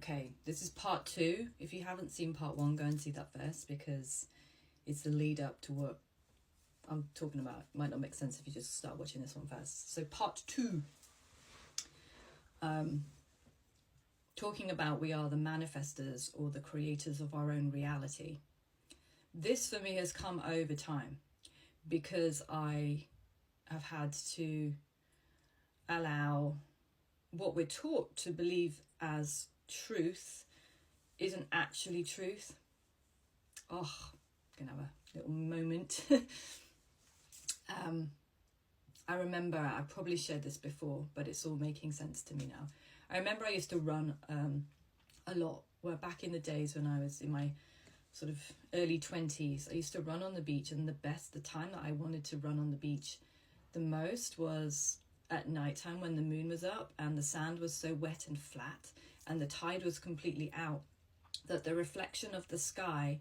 Okay, this is part 2. If you haven't seen part 1, go and see that first, because it's the lead up to what I'm talking about. It might not make sense if you just start watching this one first. So part 2, talking about we are the manifestors or the creators of our own reality. This for me has come over time, because I have had to allow what we're taught to believe as truth isn't actually truth. Oh, I'm gonna have a little moment. I remember, I probably shared this before, but it's all making sense to me now. I remember I used to run a lot. Well, back in the days when I was in my sort of early 20s, I used to run on the beach, and the time that I wanted to run on the beach the most was at nighttime when the moon was up and the sand was so wet and flat and the tide was completely out, that the reflection of the sky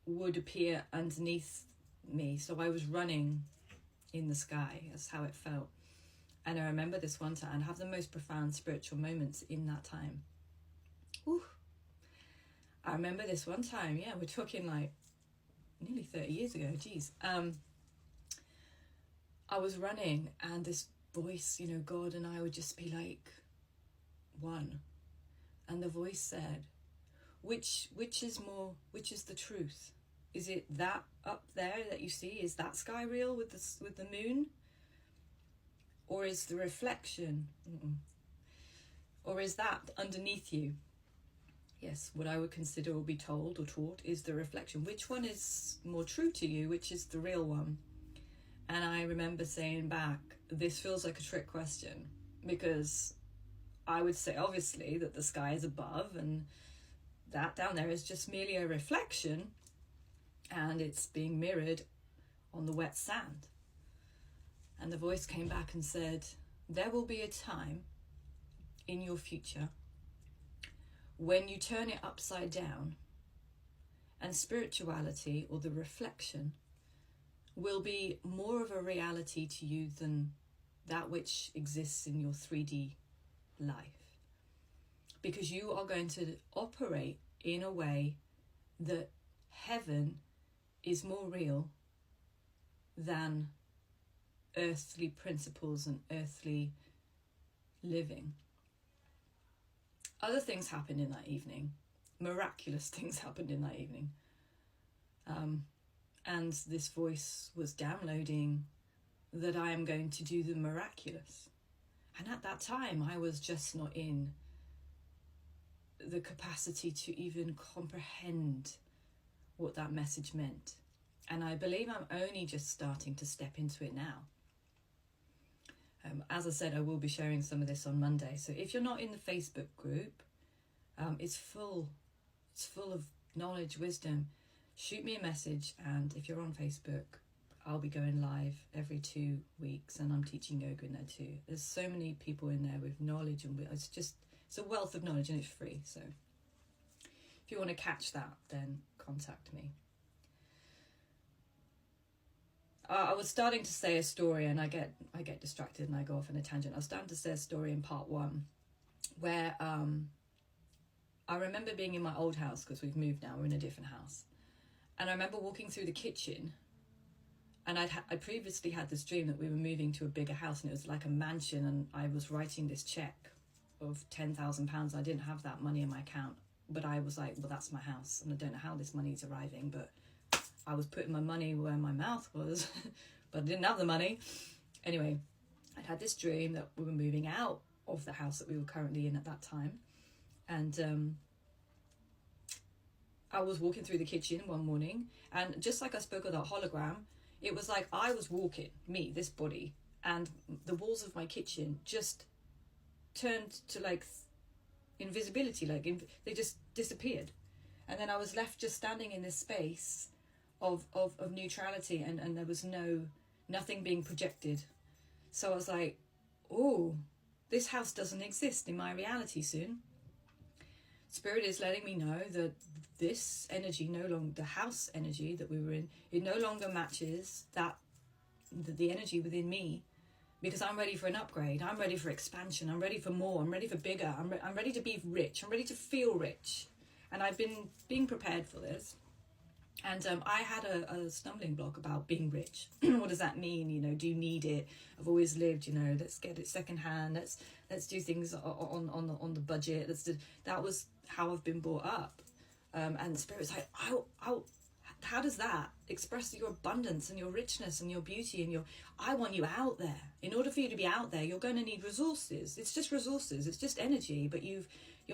would appear underneath me. So I was running in the sky. That's how it felt. And I remember this one time, and have the most profound spiritual moments in that time. Ooh. I remember this one time, yeah, we're talking like nearly 30 years ago, geez. I was running, and this voice, you know, God and I would just be like one. And the voice said, which is the truth? Is it that up there that you see? Is that sky real with the moon? Or is the reflection? Or is that underneath you? Yes, what I would consider or be told or taught is the reflection. Which one is more true to you? Which is the real one? And I remember saying back, this feels like a trick question, because I would say obviously that the sky is above and that down there is just merely a reflection, and it's being mirrored on the wet sand. And the voice came back and said, there will be a time in your future when you turn it upside down, and spirituality, or the reflection, will be more of a reality to you than that which exists in your 3D life. Because you are going to operate in a way that heaven is more real than earthly principles and earthly living. Other things happened in that evening. Miraculous things happened in that evening. And this voice was downloading that I am going to do the miraculous. And at that time, I was just not in the capacity to even comprehend what that message meant. And I believe I'm only just starting to step into it now. As I said, I will be sharing some of this on Monday. So if you're not in the Facebook group, it's full of knowledge, wisdom. Shoot me a message, and if you're on Facebook, I'll be going live every 2 weeks, and I'm teaching yoga in there too. There's so many people in there with knowledge, and it's a wealth of knowledge, and it's free. So if you want to catch that, then contact me. I was starting to say a story, and I get distracted and I go off on a tangent. I was starting to say a story in part 1 where I remember being in my old house, because we've moved now, we're in a different house. And I remember walking through the kitchen, and I previously had this dream that we were moving to a bigger house, and it was like a mansion, and I was writing this check of £10,000. I didn't have that money in my account, but I was like, well, that's my house, and I don't know how this money is arriving, but I was putting my money where my mouth was, but I didn't have the money. Anyway, I'd had this dream that we were moving out of the house that we were currently in at that time, and I was walking through the kitchen one morning, and just like I spoke of that hologram, it was like I was walking, me, this body, and the walls of my kitchen just turned to like invisibility, they just disappeared. And then I was left just standing in this space of neutrality, and there was nothing being projected. So I was like, oh, this house doesn't exist in my reality soon. Spirit is letting me know that this energy the house energy that we were in, it no longer matches the energy within me, because I'm ready for an upgrade. I'm ready for expansion. I'm ready for more. I'm ready for bigger. I'm ready to be rich. I'm ready to feel rich. And I've been being prepared for this. And I had a stumbling block about being rich. What does that mean? You know, do you need it? I've always lived, you know, let's get it secondhand. Let's do things on the budget. That was how I've been brought up. And Spirit's like, how does that express your abundance and your richness and your beauty and I want you out there. In order for you to be out there, you're going to need resources. It's just resources. It's just energy. But you're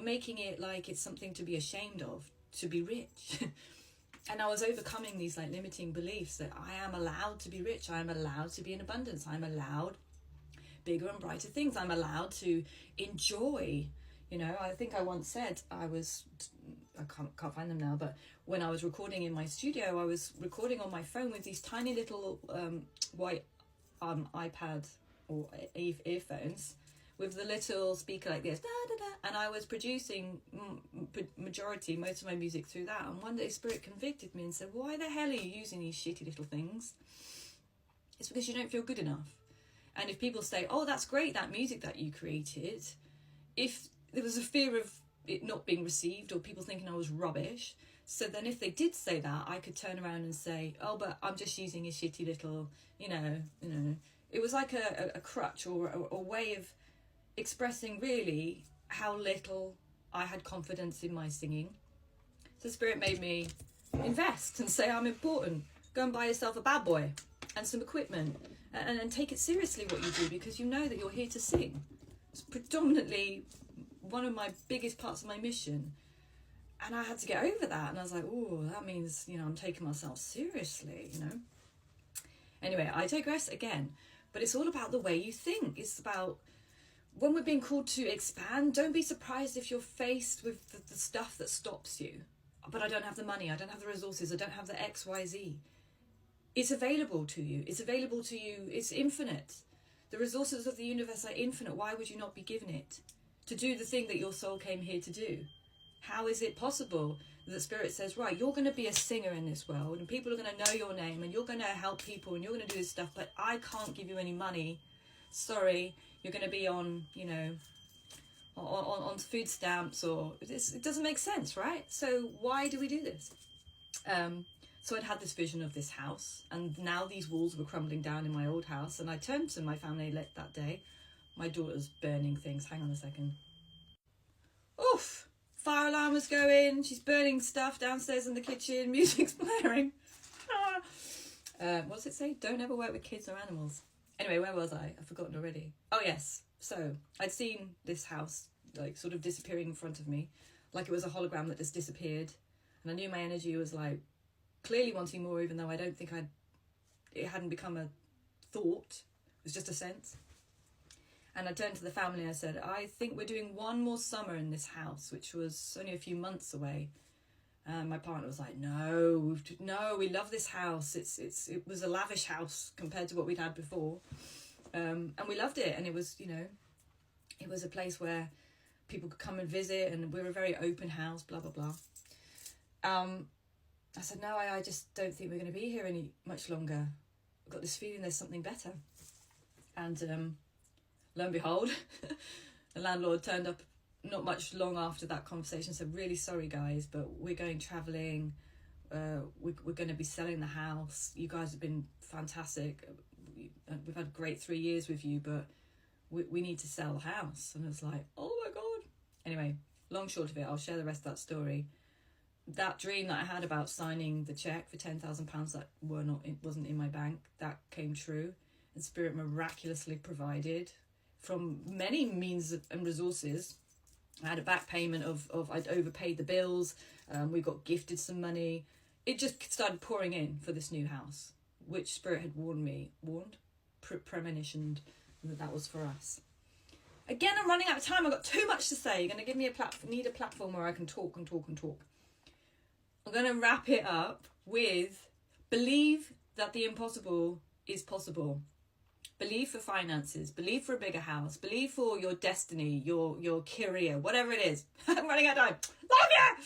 making it like it's something to be ashamed of, to be rich. And I was overcoming these like limiting beliefs that I am allowed to be rich. I am allowed to be in abundance. I'm allowed bigger and brighter things. I'm allowed to enjoy. You know, I think I once said I can't find them now, but when I was recording in my studio, I was recording on my phone with these tiny little white iPad or earphones with the little speaker like this, da, da, da, and I was producing most of my music through that. And one day Spirit convicted me and said, why the hell are you using these shitty little things? It's because you don't feel good enough. And if people say, oh, that's great, that music that you created, if there was a fear of it not being received or people thinking I was rubbish, so then if they did say that, I could turn around and say, oh, but I'm just using a shitty little, you know, it was like a crutch or a way of expressing really how little I had confidence in my singing. So Spirit made me invest and say, I'm important. Go and buy yourself a bad boy and some equipment and take it seriously what you do, because you know that you're here to sing. It's predominantly one of my biggest parts of my mission. And I had to get over that. And I was like, oh, that means, you know, I'm taking myself seriously, you know. Anyway, I digress again. But it's all about the way you think. It's about when we're being called to expand, don't be surprised if you're faced with the stuff that stops you. But I don't have the money. I don't have the resources. I don't have the X, Y, Z. It's available to you. It's available to you. It's infinite. The resources of the universe are infinite. Why would you not be given it to do the thing that your soul came here to do? How is it possible that Spirit says, right, you're going to be a singer in this world and people are going to know your name and you're going to help people and you're going to do this stuff, but I can't give you any money. Sorry, you're going to be on, you know, on food stamps, or it doesn't make sense, right? So why do we do this? So I'd had this vision of this house, and now these walls were crumbling down in my old house, and I turned to my family that day. My daughter's burning things. Hang on a second. Oof! Fire alarm was going. She's burning stuff downstairs in the kitchen. Music's blaring. What does it say? Don't ever work with kids or animals. Anyway, where was I? I've forgotten already. Oh, yes. So I'd seen this house like sort of disappearing in front of me, like it was a hologram that just disappeared. And I knew my energy was like clearly wanting more, even though I don't think it hadn't become a thought. It was just a sense. And I turned to the family and I said, I think we're doing one more summer in this house, which was only a few months away. And my partner was like, no, we love this house. It was a lavish house compared to what we'd had before. And we loved it. And it was, you know, it was a place where people could come and visit, and we were a very open house, blah, blah, blah. I said, no, I just don't think we're going to be here much longer. I've got this feeling there's something better. And lo and behold, the landlord turned up not much long after that conversation, said, really sorry guys, but we're going travelling, we're going to be selling the house. You guys have been fantastic. We've had a great 3 years with you, but we need to sell the house. And I was like, oh my God. Anyway, long short of it, I'll share the rest of that story. That dream that I had about signing the cheque for £10,000 that wasn't in my bank, that came true. And Spirit miraculously provided from many means and resources. I had a back payment of I'd overpaid the bills. We got gifted some money. It just started pouring in for this new house, which Spirit had premonitioned that was for us. Again, I'm running out of time. I've got too much to say. You're going to give me need a platform where I can talk and talk and talk. I'm going to wrap it up with believe that the impossible is possible. Believe for finances, believe for a bigger house, believe for your destiny, your career, whatever it is. I'm running out of time. Love you!